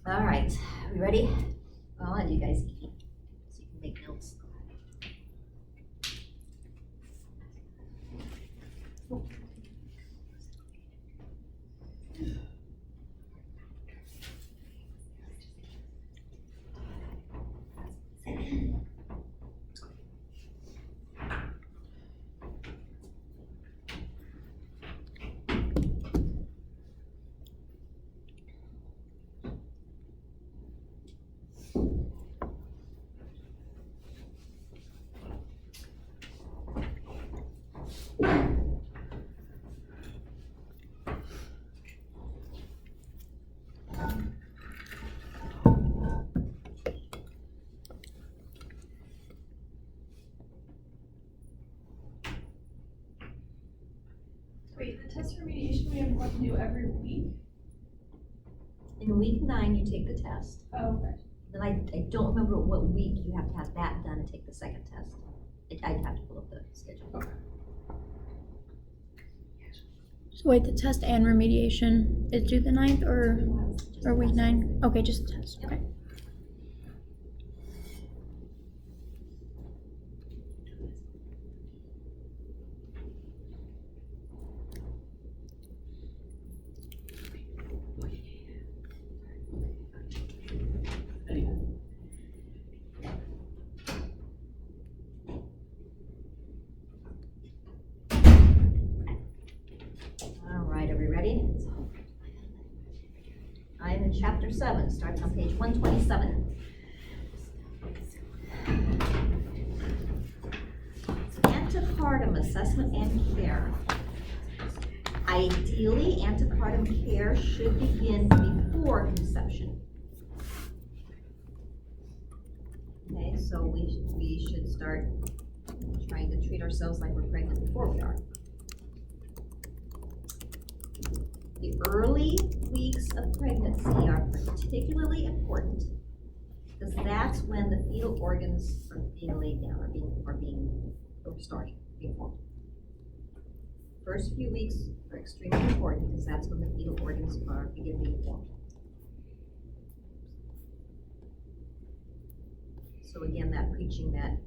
All right, we ready? I'll let you guys eat so you can make notes. Wait, the test remediation we have one to do every week? In week 9, you take the test. Oh, okay. Then I don't remember what week you have to have that done and take the second test. I'd have to pull up the schedule. Okay. So wait, the test and remediation is due the 9th or week 9? Okay, just the test. Okay. All right, are we ready? I'm in chapter 7, starts on page 127. Antepartum assessment and care. Ideally, antepartum care should begin before conception. Okay, so we should start trying to treat ourselves like we're pregnant before we are. The early weeks of pregnancy are particularly important because that's when the fetal organs are being laid down or starting being formed. First few weeks are extremely important because that's when the fetal organs are being formed. So again, that preaching that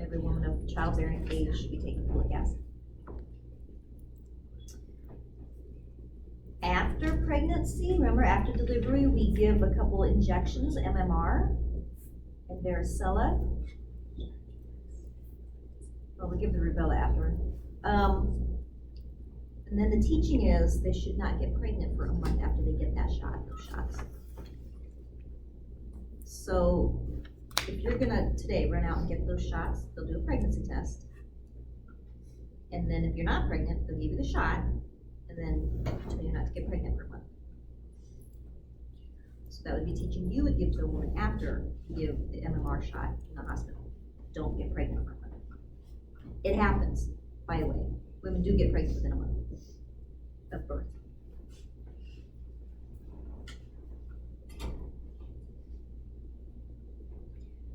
every woman of childbearing age should be taking folic acid. After pregnancy, remember after delivery, we give a couple injections, MMR and varicella. Well, we give the rubella after. And then the teaching is they should not get pregnant for a month after they get those shots. So if you're gonna today run out and get those shots, they'll do a pregnancy test. And then if you're not pregnant, they'll give you the shot, and then tell you not to get pregnant for a month. So that would be teaching you would give to a woman after you give the MMR shot in the hospital. Don't get pregnant for a month. It happens, by the way. Women do get pregnant within a month of birth.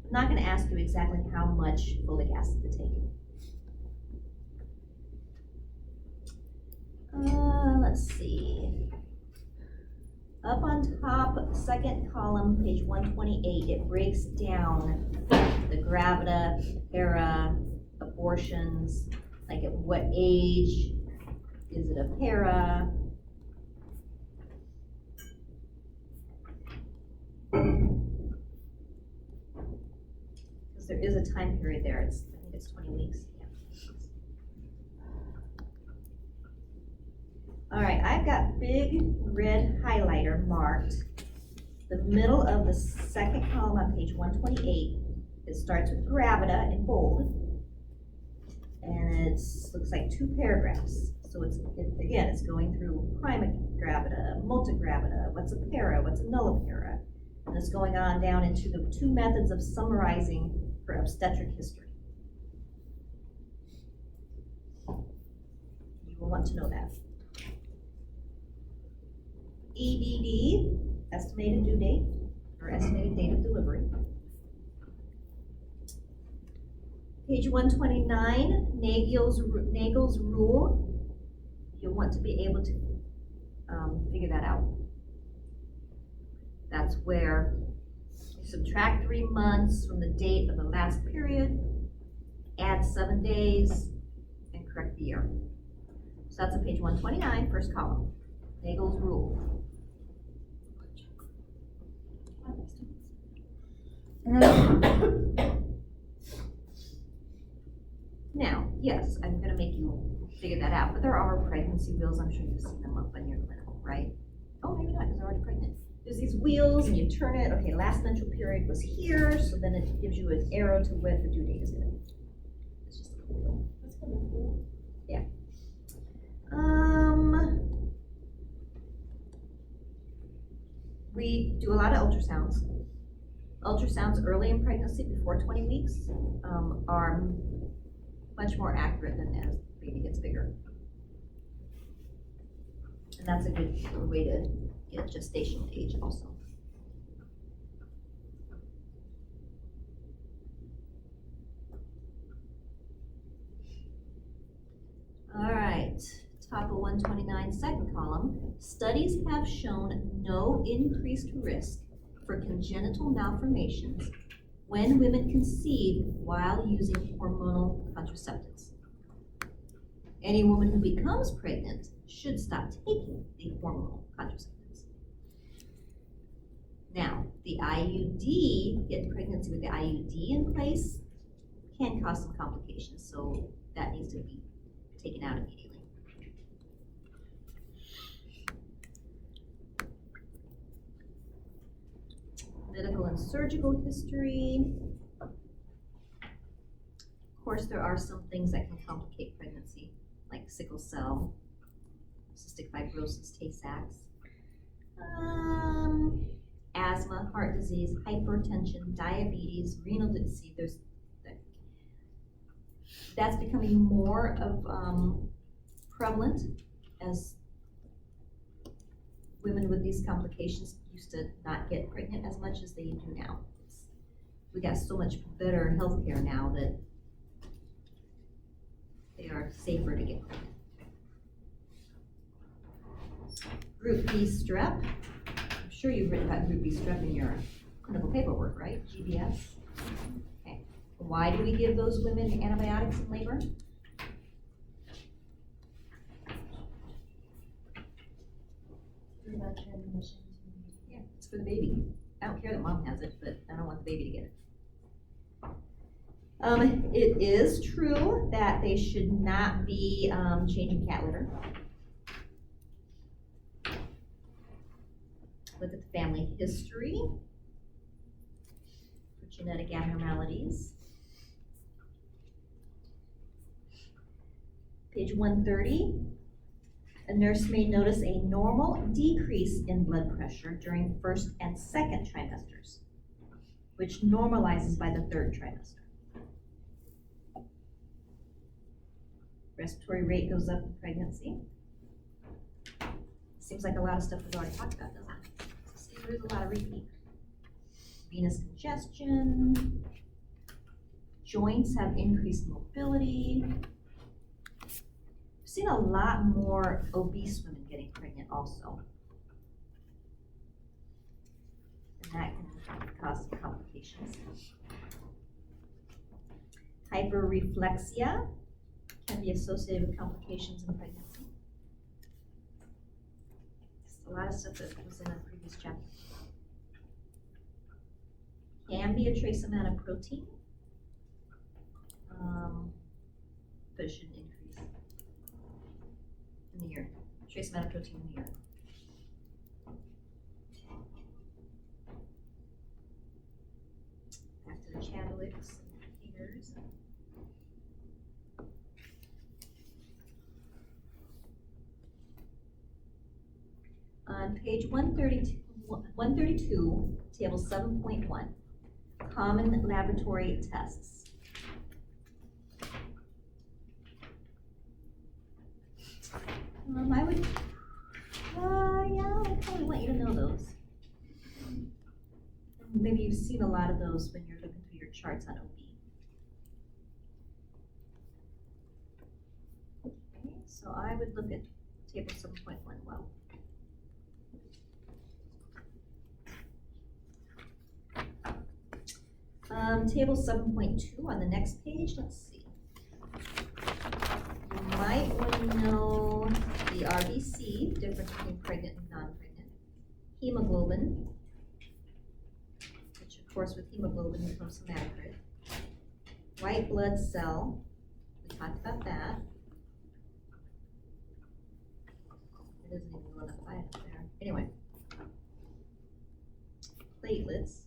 I'm not going to ask you exactly how much folic acid to take. Let's see. Up on top, second column, page 128, it breaks down the gravida, para, abortions, like at what age is it a para? Because there is a time period there. I think it's 20 weeks. Yeah. All right, I've got big red highlighter marked the middle of the second column on page 128. It starts with gravida in bold, and it looks like 2 paragraphs. So it's going through prima gravida, multigravida, what's a para, what's a nullipara, and it's going on down into the 2 methods of summarizing for obstetric history. You will want to know that. EDD, estimated due date, or estimated date of delivery. Page 129, Nagel's rule. You'll want to be able to figure that out. That's that's where you subtract 3 months from the date of the last period, add 7 days, and correct the year. So that's on page 129, first column. Nagel's rule. Now, yes, I'm gonna make you figure that out, but there are pregnancy wheels, I'm sure you've seen them up on your clinical, right? Oh, maybe not, because they're already pregnant. There's these wheels and you turn it, okay, last menstrual period was here, so then it gives you an arrow to when the due date is gonna be. It's just a wheel. That's kind of cool. We do a lot of ultrasounds. Ultrasounds early in pregnancy, before 20 weeks, are much more accurate than as the baby gets bigger. And that's a good way to get gestational age also. All right, top of 129, second column. Studies have shown no increased risk for congenital malformations when women conceive while using hormonal contraceptives. Any woman who becomes pregnant should stop taking the hormonal contraceptives. Now, the IUD, getting pregnancy with the IUD in place can cause some complications, so that needs to be taken out immediately. Medical and surgical history. Of course, there are some things that can complicate pregnancy, like sickle cell, cystic fibrosis, Tay-Sachs, asthma, heart disease, hypertension, diabetes, renal disease. That's becoming more of prevalent as women with these complications used to not get pregnant as much as they do now. We got so much better healthcare now that they are safer to get pregnant. Group B strep. I'm sure you've written about Group B strep in your clinical paperwork, right? GBS. Okay. Why do we give those women antibiotics in labor? Yeah, it's for the baby. I don't care that mom has it, but I don't want the baby to get it. It is true that they should not be changing cat litter. Look at the family history for genetic abnormalities. Page 130. A nurse may notice a normal decrease in blood pressure during first and second trimesters, which normalizes by the third trimester. Respiratory rate goes up in pregnancy. Seems like a lot of stuff we've already talked about, doesn't it? See, there's a lot of repeat. Venous congestion. Joints have increased mobility. Seen a lot more obese women getting pregnant also. And that can cause some complications. Hyperreflexia can be associated with complications in pregnancy. Just a lot of stuff that was in a previous chapter. Can be a trace amount of protein, but it shouldn't increase in the urine. Trace amount of protein in the urine. Back to the Chadwicks and Peters. On page 132, table 7.1, common laboratory tests. I would, I probably want you to know those. Maybe you've seen a lot of those when you're looking through your charts on OB. Okay, so I would look at table 7.1 well. Table 7.2 on the next page, let's see. You might want to know the RBC, difference between pregnant and non-pregnant. Hemoglobin, which of course with hemoglobin becomes hematocrit. White blood cell, we talked about that. It isn't even going up high up there. Anyway. Platelets.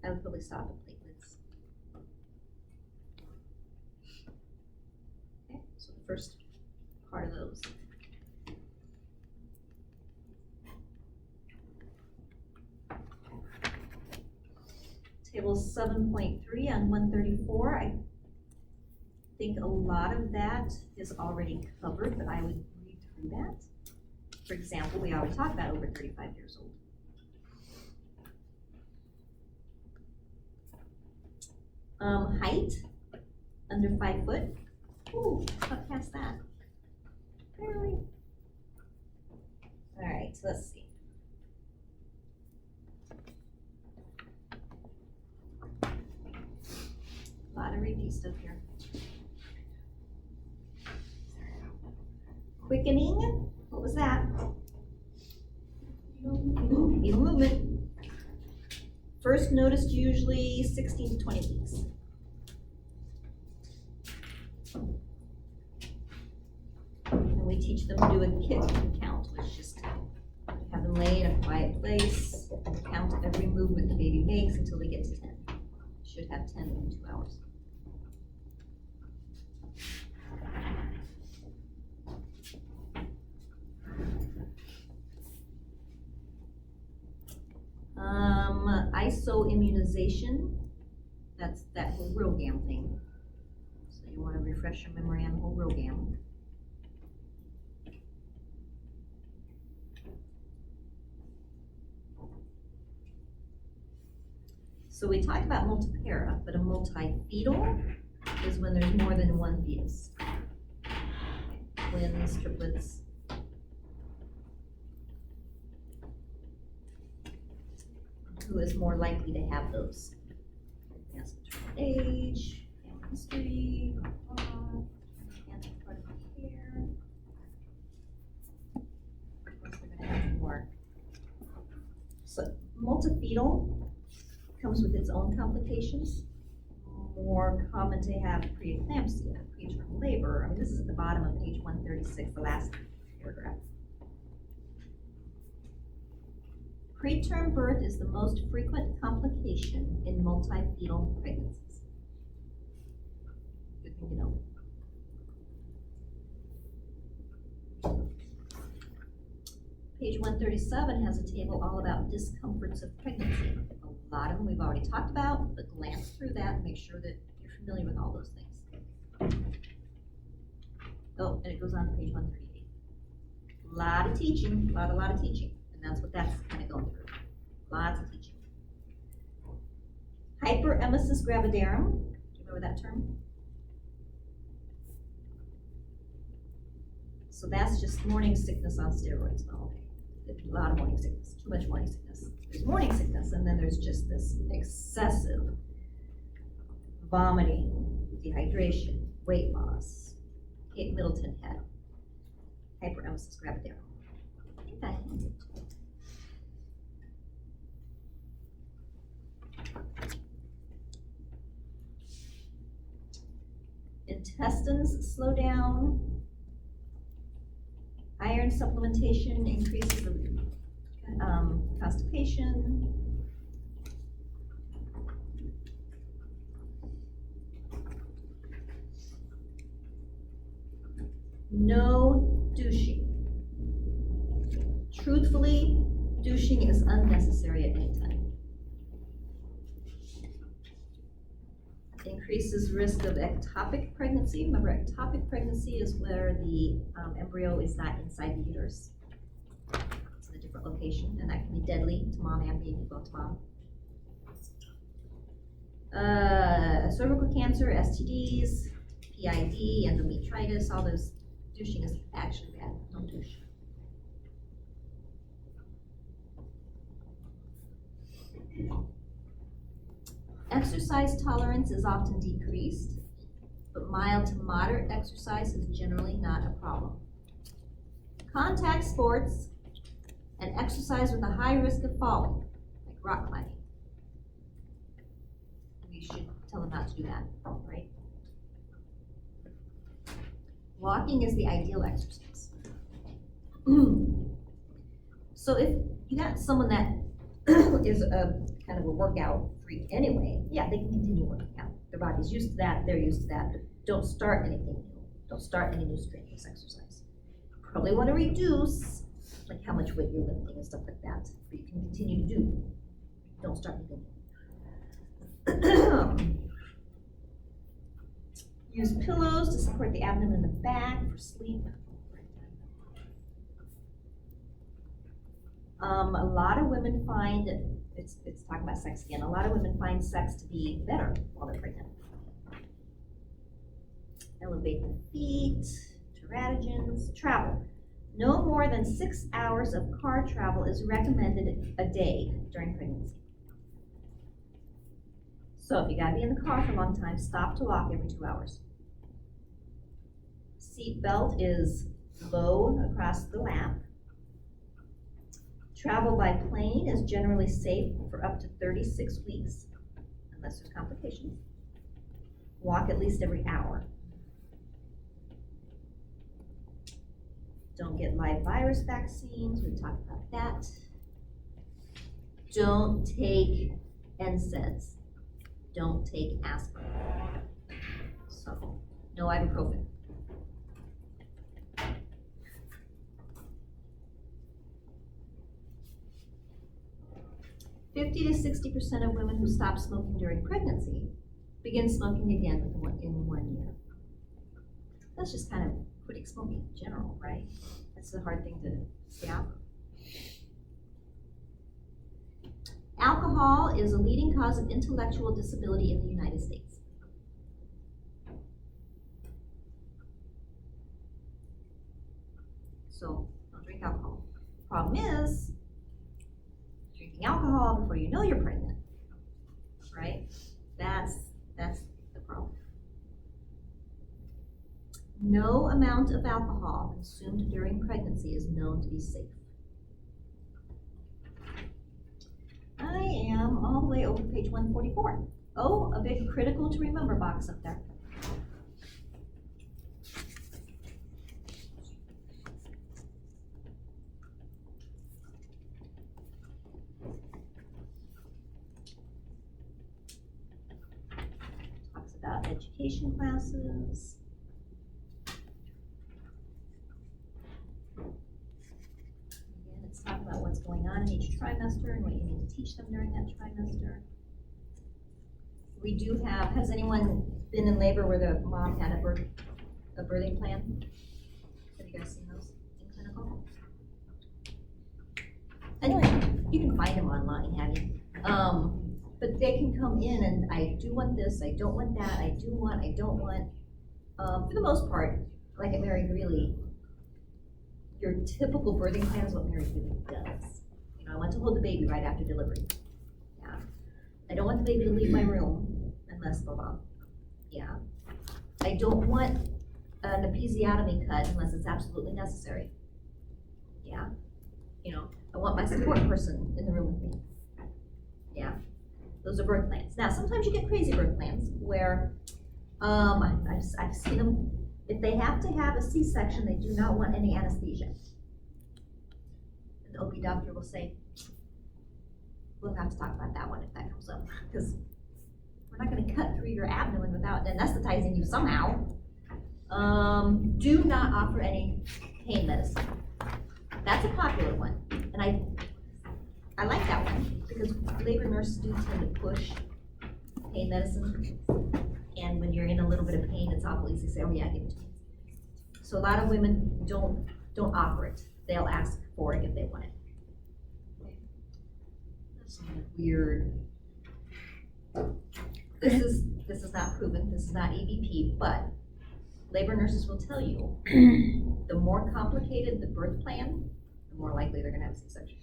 I would probably stop at platelets. Okay, so the first part of those. Table 7.3 on 134. I think a lot of that is already covered, but I would read through that. For example, we already talked about over 35 years old. Height, under 5 foot. Ooh, got past that. Barely. All right, so let's see. A lot of repeat stuff here. Quickening, what was that? Fetal movement. First noticed usually 16 to 20 weeks. And we teach them to do a kick count, which just have them lay in a quiet place, count every movement the baby makes until they get to 10. Should have 10 in 2 hours. Isoimmunization, that's that whole ROGAM thing. So you want to refresh your memory on the whole ROGAM. So we talked about multipara, but a multifetal is when there's more than one fetus. Twins, triplets. Who is more likely to have those? Advanced maternal age, family history, antepartum care. Of course, we're going to have more. So, multifetal comes with its own complications. More common to have preeclampsia, preterm labor. I mean, this is at the bottom of page 136, the last paragraph. Preterm birth is the most frequent complication in multifetal pregnancies. Good thing to know. Page 137 has a table all about discomforts of pregnancy. A lot of them we've already talked about, but glance through that and make sure that you're familiar with all those things. Oh, and it goes on to page 138. A lot of teaching, a lot of teaching. That's what that's kind of going through. Lots of teaching. Hyperemesis gravidarum. Do you remember that term? So that's just morning sickness on steroids. Well, okay. A lot of morning sickness. Too much morning sickness. There's morning sickness, and then there's just this excessive vomiting, dehydration, weight loss. Kate Middleton had hyperemesis gravidarum. I think I had it. Intestines slow down. Iron supplementation increases the constipation. No douching. Truthfully, douching is unnecessary at any time. Increases risk of ectopic pregnancy. Remember, ectopic pregnancy is where the embryo is not inside the uterus. It's in a different location, and that can be deadly to mom and baby, both to mom. Cervical cancer, STDs, PID, endometritis, all those. Douching is actually bad. Don't douche. Exercise tolerance is often decreased, but mild to moderate exercise is generally not a problem. Contact sports and exercise with a high risk of falling, like rock climbing. We should tell them not to do that, right? Walking is the ideal exercise. So if you got someone that is a kind of a workout freak anyway, yeah, they can continue working out. Their body's used to that, they're used to that, but don't start anything new. Don't start any new strenuous exercise. Probably want to reduce like how much weight you're lifting and stuff like that, but you can continue to do. Don't start anything. Use pillows to support the abdomen and the back for sleep. A lot of women find, it's talking about sex again, a lot of women find sex to be better while they're pregnant. Elevate the feet, teratogens, travel. No more than 6 hours of car travel is recommended a day during pregnancy. So if you gotta be in the car for a long time, stop to walk every 2 hours. Seat belt is low across the lap. Travel by plane is generally safe for up to 36 weeks, unless there's complications. Walk at least every hour. Don't get live virus vaccines, we talked about that. Don't take NSAIDs. Don't take aspirin. So, no ibuprofen. "50 to 60% of women who stop smoking during pregnancy begin smoking again in 1 year." That's just kind of quitting smoking in general, right? That's a hard thing to stay off of. Alcohol is a leading cause of intellectual disability in the United States. So, don't drink alcohol. Problem is, drinking alcohol before you know you're pregnant, right? That's the problem. No amount of alcohol consumed during pregnancy is known to be safe. I am all the way over page 144. Oh, a big critical to remember box up there. Talks about education classes. Talk about what's going on in each trimester and what you need to teach them during that trimester. We do have, has anyone been in labor where the mom had a birthing plan? Have you guys seen those in clinical? And you can find them online, have you? But they can come in and I do want this, I don't want that, I do want, I don't want. For the most part, like at Mary Greeley, your typical birthing plan is what Mary Greeley does. You know, I want to hold the baby right after delivery. Yeah. I don't want the baby to leave my room unless blah blah. Yeah. I don't want an episiotomy cut unless it's absolutely necessary. Yeah. You know, I want my support person in the room with me. Yeah. Those are birth plans. Now, sometimes you get crazy birth plans where I've seen them. If they have to have a C-section, they do not want any anesthesia. And the OB doctor will say, we'll have to talk about that one if that comes up, because we're not gonna cut through your abdomen without anesthetizing you somehow. Do not offer any pain medicine. That's a popular one, and I like that one, because labor nurses do tend to push pain medicine. And when you're in a little bit of pain, it's awful easy to say, oh yeah, give it to me. So a lot of women don't offer it. They'll ask for it if they want it. That's kind of weird. This is not proven, this is not EBP, but labor nurses will tell you the more complicated the birth plan, the more likely they're gonna have a C-section.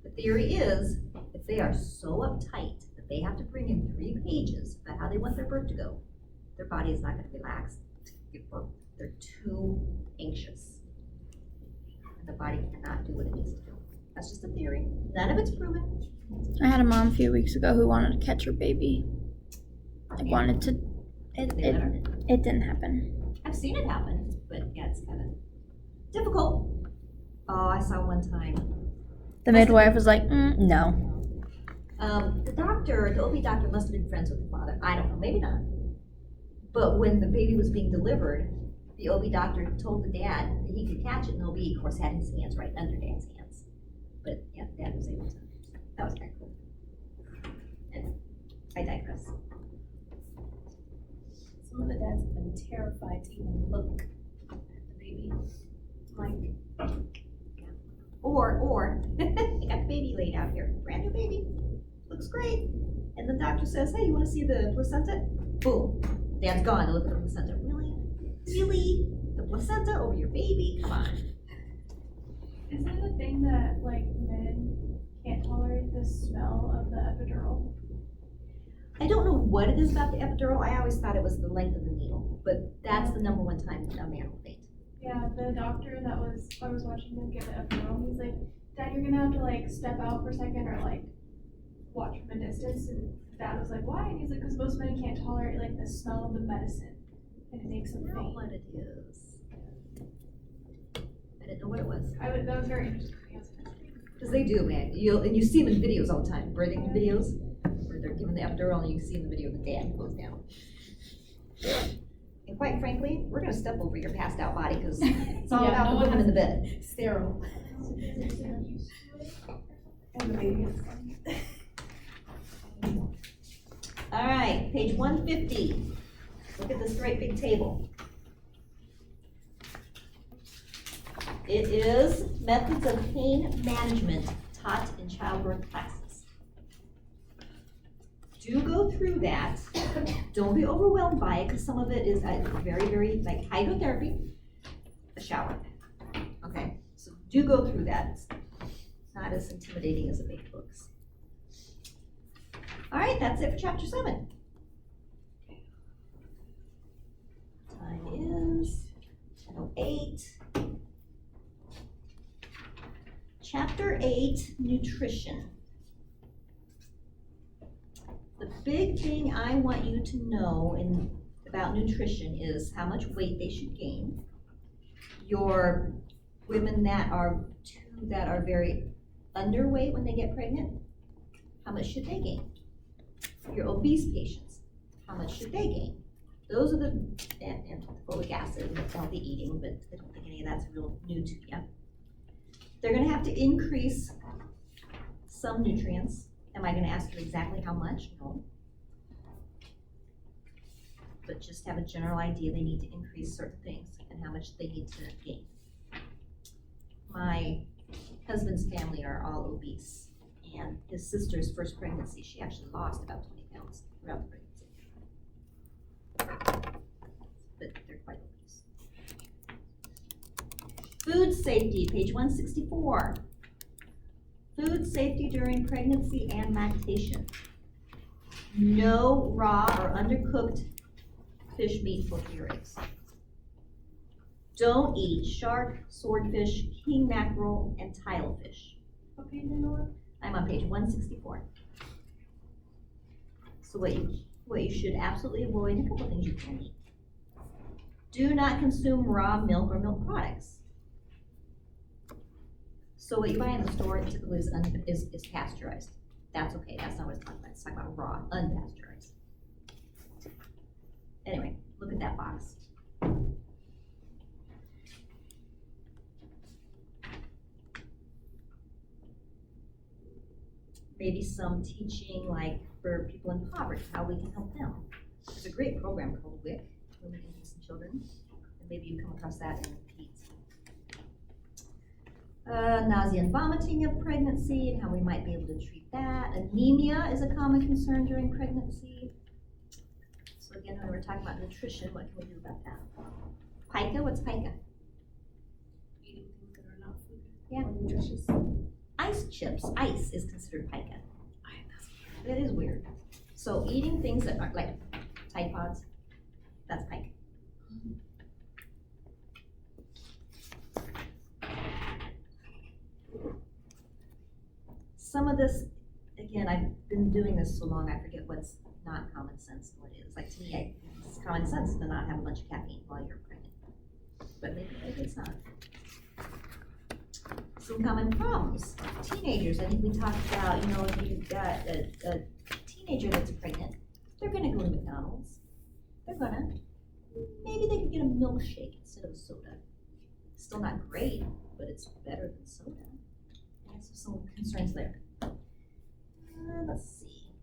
The theory is, if they are so uptight that they have to bring in 3 pages about how they want their birth to go, their body is not gonna relax to give birth. They're too anxious. And the body cannot do what it needs to do. That's just a theory. None of it's proven. I had a mom a few weeks ago who wanted to catch her baby. Like Yeah. wanted to. It didn't happen. I've seen it happen, but yeah, it's kind of difficult. Oh, I saw one time. The midwife was like, no. The doctor, the OB doctor must have been friends with the father. I don't know, maybe not. But when the baby was being delivered, the OB doctor told the dad that he could catch it, and the OB, of course, had his hands right under Dad's hands. But yeah, Dad was able to. That was kind of cool. And I digress. Some of the dads have been terrified to even look at the baby. Like, Or, they got the baby laid out here, brand new baby, looks great. And the doctor says, hey, you wanna see the placenta? Boom, Dad's gone to look at the placenta. Really? Really? The placenta over your baby? Come on. is it a thing that like men can't tolerate the smell of the epidural? I don't know what it is about the epidural. I always thought it was the length of the needle, but that's the number one time a man will faint. Yeah, the doctor I was watching him give the epidural, he's like, Dad, you're gonna have to like step out for a second or like watch from a distance. And Dad was like, why? And he's like, because most men can't tolerate like the smell of the medicine, and it makes them I don't know faint. what it is. I didn't know what it was. That was very interesting. I was like, Because they do, man. You see them in videos all the time, birthing videos, where they're giving the epidural and you can see in the video the dad goes down. And quite frankly, we're gonna step over your passed out body because it's all Yeah, about no the one woman in the has- bed. sterile. And the baby is All right, page 150. Look at this great big table. It is methods of pain management taught in childbirth classes. Do go through that. Don't be overwhelmed by it because some of it is very, very like hydrotherapy, a shower. Okay, so do go through that. It's not as intimidating as it makes looks. All right, that's it for chapter 7. Time is 10:08. Chapter 8, nutrition. The big thing I want you to know about nutrition is how much weight they should gain. Your women that are very underweight when they get pregnant, how much should they gain? Your obese patients, how much should they gain? Those are and folic acid and healthy eating, but I don't think any of that's real new to you. They're gonna have to increase some nutrients. Am I gonna ask you exactly how much? No. But just have a general idea they need to increase certain things and how much they need to gain. My husband's family are all obese, and his sister's first pregnancy, she actually lost about 20 pounds throughout the pregnancy. But they're quite obese. Food safety, page 164. Food safety during pregnancy and lactation. No raw or undercooked fish meat for earaches. Don't eat shark, swordfish, king mackerel, and tilefish. What page are you on? I'm on page 164. So what you should absolutely avoid, a couple things you can eat. Do not consume raw milk or milk products. So what you buy in the store typically is pasteurized. That's okay, that's not what it's talking about. It's talking about raw, unpasteurized. Anyway, look at that box. Maybe some teaching like for people in poverty, how we can help them. There's a great program called WIC, Women, Infants, and Children, and maybe you come across that in PEDS. Nausea and vomiting of pregnancy and how we might be able to treat that. Anemia is a common concern during pregnancy. So again, when we're talking about nutrition, what can we do about that? Pica, what's pica? Eating things that are not food. Yeah. Or nutritious. I ice chips, ice is considered pica. That is weird. So eating things that aren't like Tide Pods, that's pica. Some of this, again, I've been doing this so long, I forget what's not common sense and what is. Like to me, it's common sense to not have a bunch of caffeine while you're pregnant. But maybe it's not. Some common problems. Teenagers, I think we talked about, you know, if you've got a teenager that's pregnant, they're gonna go to McDonald's. Maybe they could get a milkshake instead of a soda. Still not great, but it's better than soda. And so some concerns there. Let's see.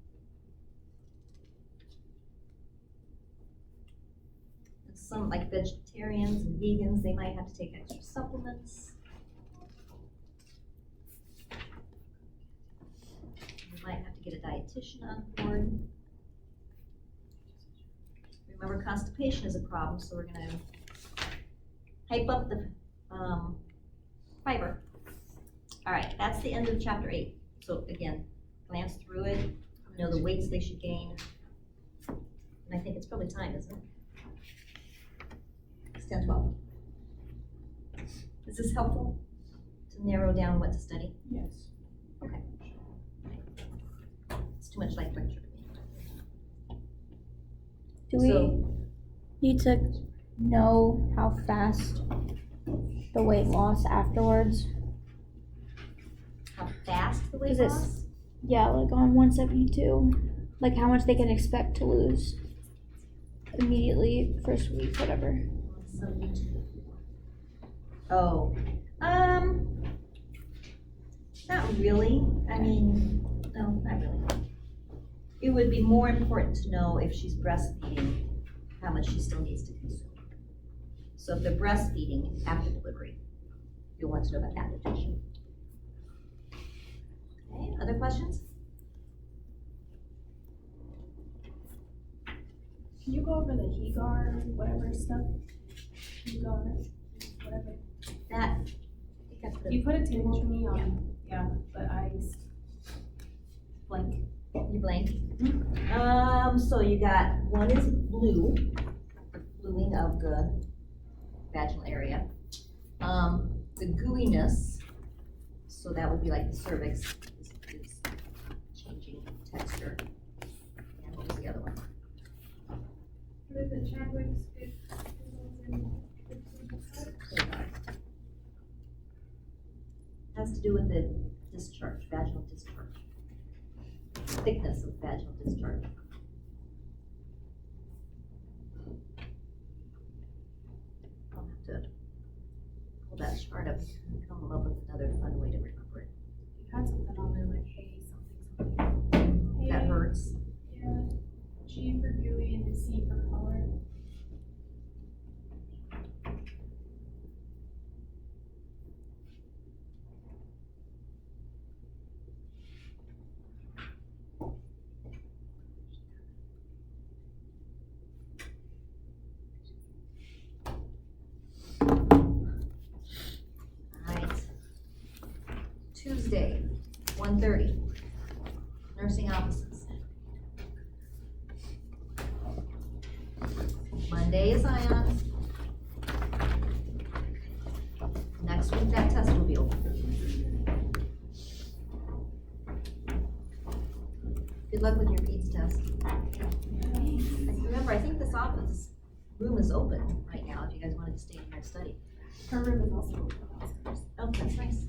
Some like vegetarians and vegans, they might have to take extra supplements. You might have to get a dietitian on board. Remember, constipation is a problem, so we're gonna hype up the fiber. All right, that's the end of chapter 8. So again, glance through it, you know the weights they should gain. And I think it's probably time, isn't it? It's 10:12. Is this helpful to narrow down what to study? Yes. Okay. It's too much like lecture to me. Do we So- need to know how fast the weight loss afterwards? How fast the weight Is this- loss? Yeah, like on 172. Like how much they can expect to lose immediately, first week, whatever. 172. Oh, not really. I mean, no, not really. It would be more important to know if she's breastfeeding, how much she still needs to consume. So if they're breastfeeding after delivery, you'll want to know about that nutrition. Okay, other questions? Can you go over the HEGAR, whatever stuff? HEGAR, whatever. That, I think I put You it, put a table for me on, yeah, but I blank. you blank. So you got, one is blue, bluing of the vaginal area. The gooiness, so that would be like the cervix is changing texture. And what was the other one? What is it, Chadwick's? Has to do with the discharge, vaginal discharge. Thickness of vaginal discharge. I'll have to pull that chart up and come up with another fun way to remember it. You had something on there like, hey, something. That Hey, hurts. yeah, G for gooey and C for color. Alright. Tuesday, 1:30. Nursing offices. Monday is ion. Next week, that test will be open. Good luck with your PEDS test. Remember, I think this office room is open right now if you guys wanted to stay in here and study. Her room is also open downstairs. Oh, that's nice.